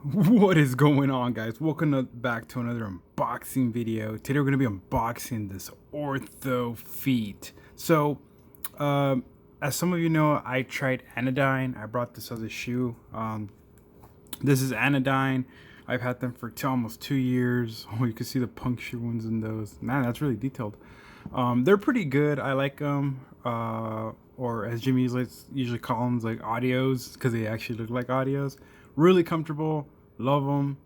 What is going on, guys? Back to another unboxing video. Today we're going to be unboxing this Orthofeet. So, as some of you know, I tried Anodyne. I brought this as a shoe. This is Anodyne. I've had them for almost 2 years. Oh, you can see the puncture wounds in those. Man, that's really detailed. They're pretty good. I like them. Or as Jimmy usually call them, like audios, because they actually look like audios. Really comfortable. Love them.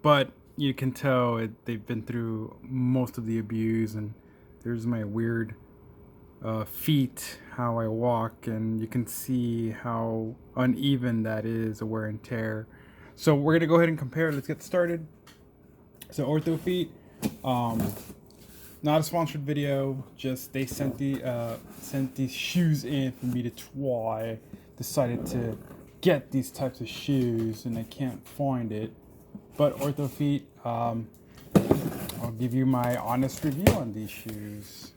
But you can tell they've been through most of the abuse, and there's my weird feet, how I walk, and you can see how uneven that is, a wear and tear. So we're gonna go ahead and compare. Let's get started. So Orthofeet, not a sponsored video. Just they sent these shoes in for me to try. Decided to get these types of shoes, and I can't find it. But Orthofeet, I'll give you my honest review on these shoes.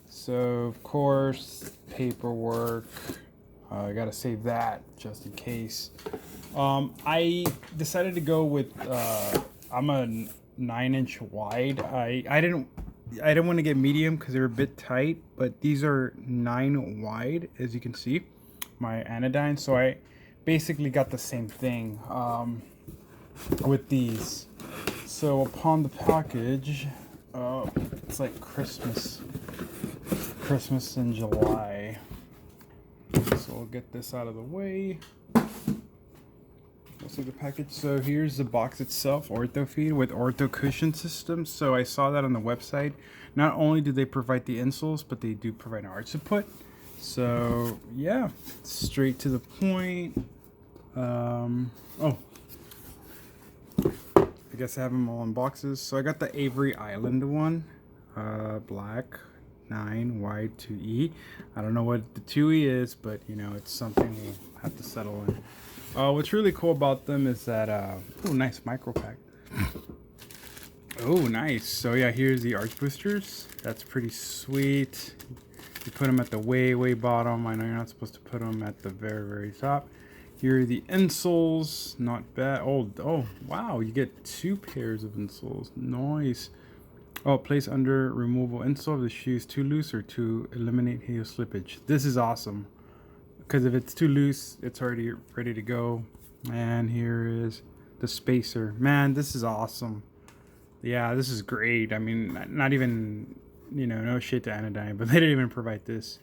So of course, paperwork. I gotta save that just in case. I decided to go with. I'm a 9-inch wide. I didn't want to get medium because they're a bit tight, but these are 9 wide, as you can see, my Anodyne. So I basically got the same thing with these. So upon the package, it's like Christmas in July. So we'll get this out of the way. Let's see the package. So here's the box itself, Orthofeet with ortho cushion system. So I saw that on the website. Not only do they provide the insoles, but they do provide an arch support. So yeah, straight to the point. Oh, I guess I have them all in boxes. So I got the Avery Island one, black, 9 wide 2E. I don't know what the 2E is, but you know, it's something we'll have to settle in. What's really cool about them is that oh, nice micro pack. Oh, nice. So yeah, here's the arch boosters. That's pretty sweet. You put them at the way bottom. I know you're not supposed to put them at the very top. Here are the insoles. Not bad. Oh wow, you get 2 pairs of insoles. Nice. Oh, place under removal insole of the shoes too loose or to eliminate heel slippage. This is awesome, because if it's too loose, it's already ready to go. And here is the spacer. Man, this is awesome. Yeah, this is great. I mean, not even, you know, no shit to Anodyne, but they didn't even provide this.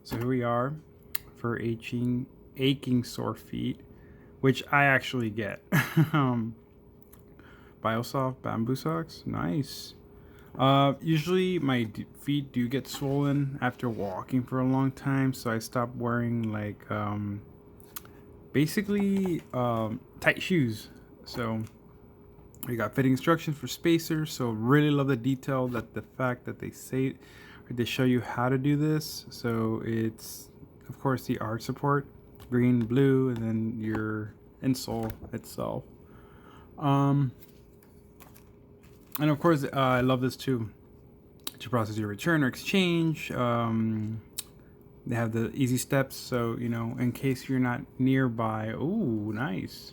So here we are for aching sore feet, which I actually get. Biosoft bamboo socks. Nice. Usually my feet do get swollen after walking for a long time, so I stopped wearing like basically tight shoes. So we got fitting instructions for spacers. So really love the detail, that the fact that they say, or they show you how to do this. So it's of course the arch support, green, blue, and then your insole itself. And of course, I love this too. To process your return or exchange, they have the easy steps. So you know, in case you're not nearby. Ooh, nice.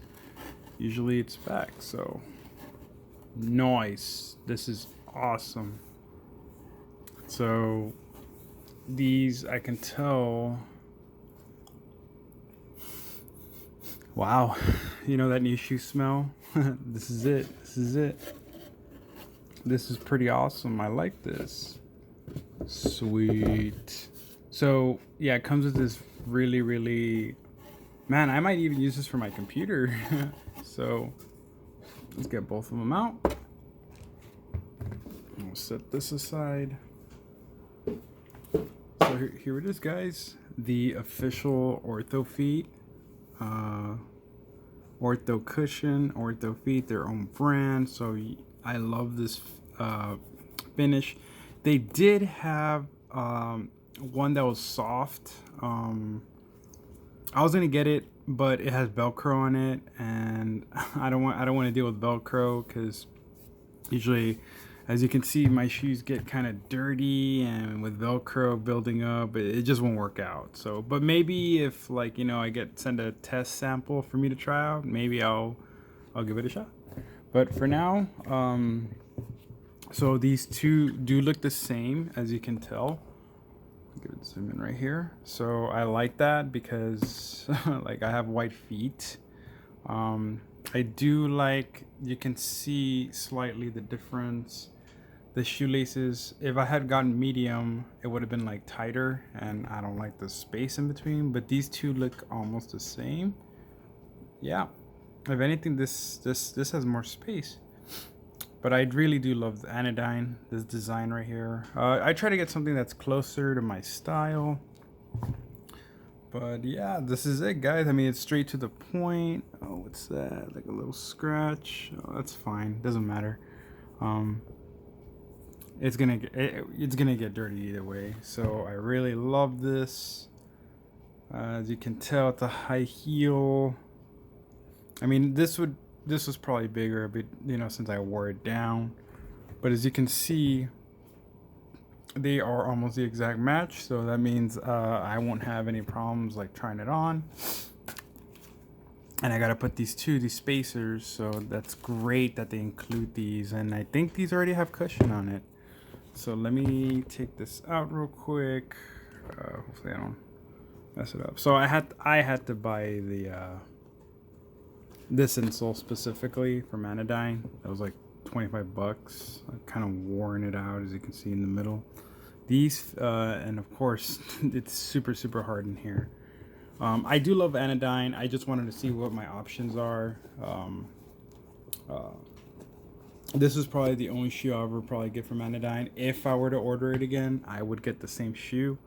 Usually it's back. So nice. This is awesome. So these, I can tell. Wow, you know that new shoe smell? This is it. This is it. This is pretty awesome. I like this. Sweet. So yeah, it comes with this really, man, I might even use this for my computer. So let's get both of them out. We'll set this aside. So here it is, guys. The official Orthofeet ortho cushion. Orthofeet, their own brand. So I love this finish. They did have one that was soft. I was gonna get it, but it has Velcro on it, and I don't want to deal with Velcro, because usually, as you can see, my shoes get kind of dirty, and with Velcro building up, it just won't work out. So, but maybe if, like, you know, I send a test sample for me to try out, maybe I'll I'll give it a shot. But for now, so these two do look the same, as you can tell. Give it zoom in right here. So I like that because like I have white feet. I do like, you can see slightly the difference. The shoelaces, if I had gotten medium, it would have been like tighter, and I don't like the space in between, but these two look almost the same. Yeah, if anything, this has more space. But I really do love the anodyne, this design right here. I try to get something that's closer to my style. But yeah, this is it, guys. I mean, it's straight to the point. Oh, what's that? Like a little scratch. Oh, that's fine. Doesn't matter. It's gonna get dirty either way. So I really love this. As you can tell, it's a high heel. I mean, this was probably bigger, but you know, since I wore it down. But as you can see, they are almost the exact match, so that means I won't have any problems like trying it on. And I gotta put these spacers, so that's great that they include these, and I think these already have cushion on it. So let me take this out real quick. Hopefully I don't mess it up. So I had to buy the this insole specifically from Anodyne. That was like 25 bucks. I've kind of worn it out, as you can see in the middle. These and of course it's super hard in here. I do love Anodyne. I just wanted to see what my options are. This is probably the only shoe I'll ever probably get from Anodyne. If I were to order it again, I would get the same shoe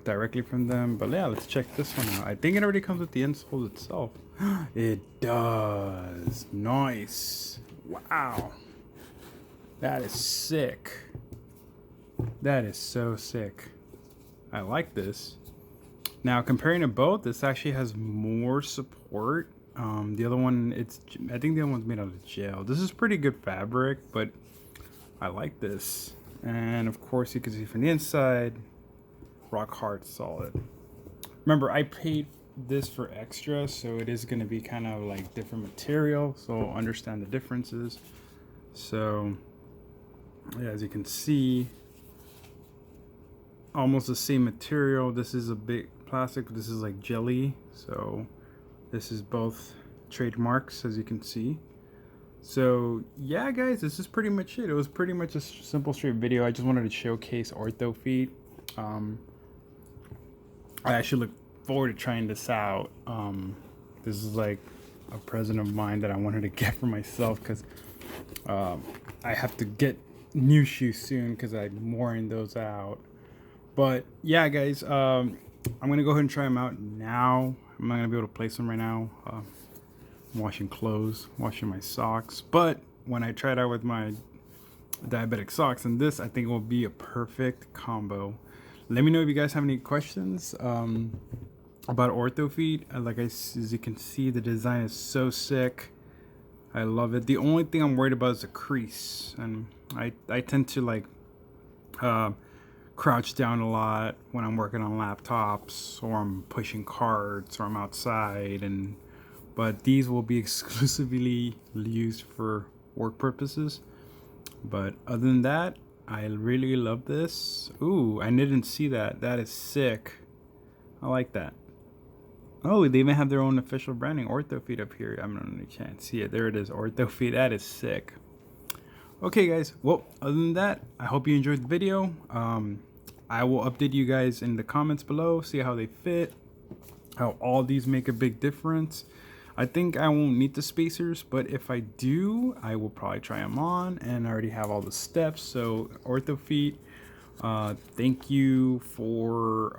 directly from them. But yeah, let's check this one out. I think it already comes with the insole itself. It does. Nice. Wow. That is sick. That is so sick. I like this. Now, comparing to both, this actually has more support. The other one, I think the other one's made out of gel. This is pretty good fabric, but I like this. And of course, you can see from the inside, rock hard, solid. Remember, I paid this for extra, so it is going to be kind of like different material, so understand the differences. So yeah, as you can see, almost the same material. This is a big plastic, this is like jelly, so this is both trademarks, as you can see. So yeah, guys, this is pretty much it. It was pretty much a simple straight video. I just wanted to showcase Orthofeet. I actually look forward to trying this out. This is like a present of mine that I wanted to get for myself, because I have to get new shoes soon because I'm wearing those out. But yeah, guys, I'm gonna go ahead and try them out now. I'm not gonna be able to place them right now. I'm washing clothes, washing my socks. But when I try it out with my diabetic socks and this, I think it will be a perfect combo. Let me know if you guys have any questions about Orthofeet. As you can see, the design is so sick. I love it. The only thing I'm worried about is the crease, and I tend to like crouch down a lot when I'm working on laptops, or I'm pushing carts, or I'm outside, but these will be exclusively used for work purposes. But other than that, I really love this. Ooh, I didn't see that. That is sick. I like that. Oh, they even have their own official branding, Orthofeet, up here. I mean, you can't see it. There it is, Orthofeet. That is sick. Okay, guys. Well, other than that, I hope you enjoyed the video. I will update you guys in the comments below, see how they fit, how all these make a big difference. I think I won't need the spacers, but if I do, I will probably try them on, and I already have all the steps. So Orthofeet, thank you for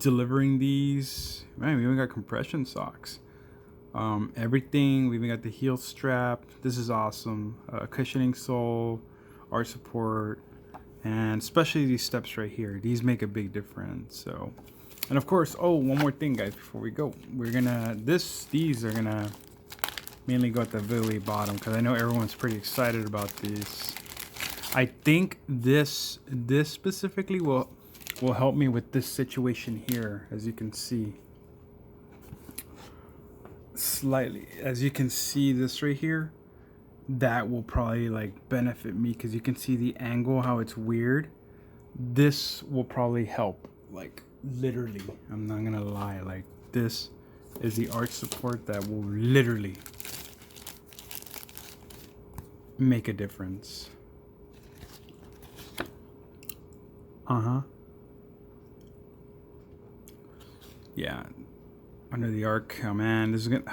delivering these. Man, we even got compression socks. Everything. We even got the heel strap. This is awesome. Cushioning sole, arch support, and especially these steps right here. These make a big difference. So, and of course, oh, one more thing, guys, before we go, we're gonna these are gonna mainly go at the very bottom, because I know everyone's pretty excited about these. I think this specifically will help me with this situation here, as you can see. slightly, as you can see this right here, that will probably like benefit me because you can see the angle, how it's weird. This will probably help, like literally, I'm not gonna lie, like this is the arch support that will literally make a difference. Yeah, under the arc. Oh man, this is gonna,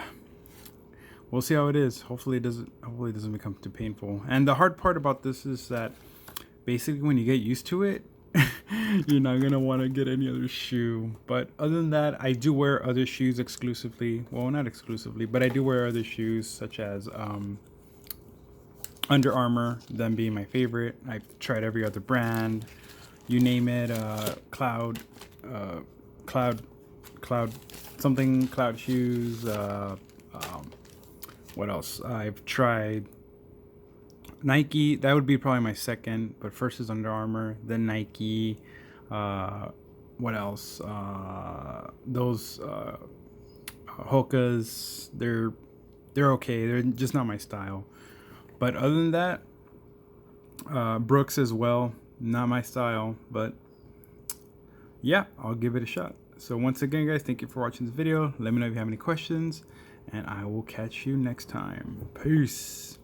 we'll see how it is. Hopefully it doesn't become too painful. And the hard part about this is that basically when you get used to it, you're not gonna want to get any other shoe. But other than that, I do wear other shoes exclusively. Well, not exclusively, but I do wear other shoes such as Under Armour, them being my favorite. I've tried every other brand, you name it. Cloud something, Cloud shoes. What else? I've tried Nike. That would be probably my second, but first is Under Armour, then Nike. What else? Those Hokas. They're okay. They're just not my style. But other than that, Brooks as well. Not my style, but yeah, I'll give it a shot. So once again, guys, thank you for watching this video. Let me know if you have any questions, and I will catch you next time. Peace.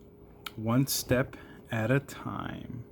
One step at a time.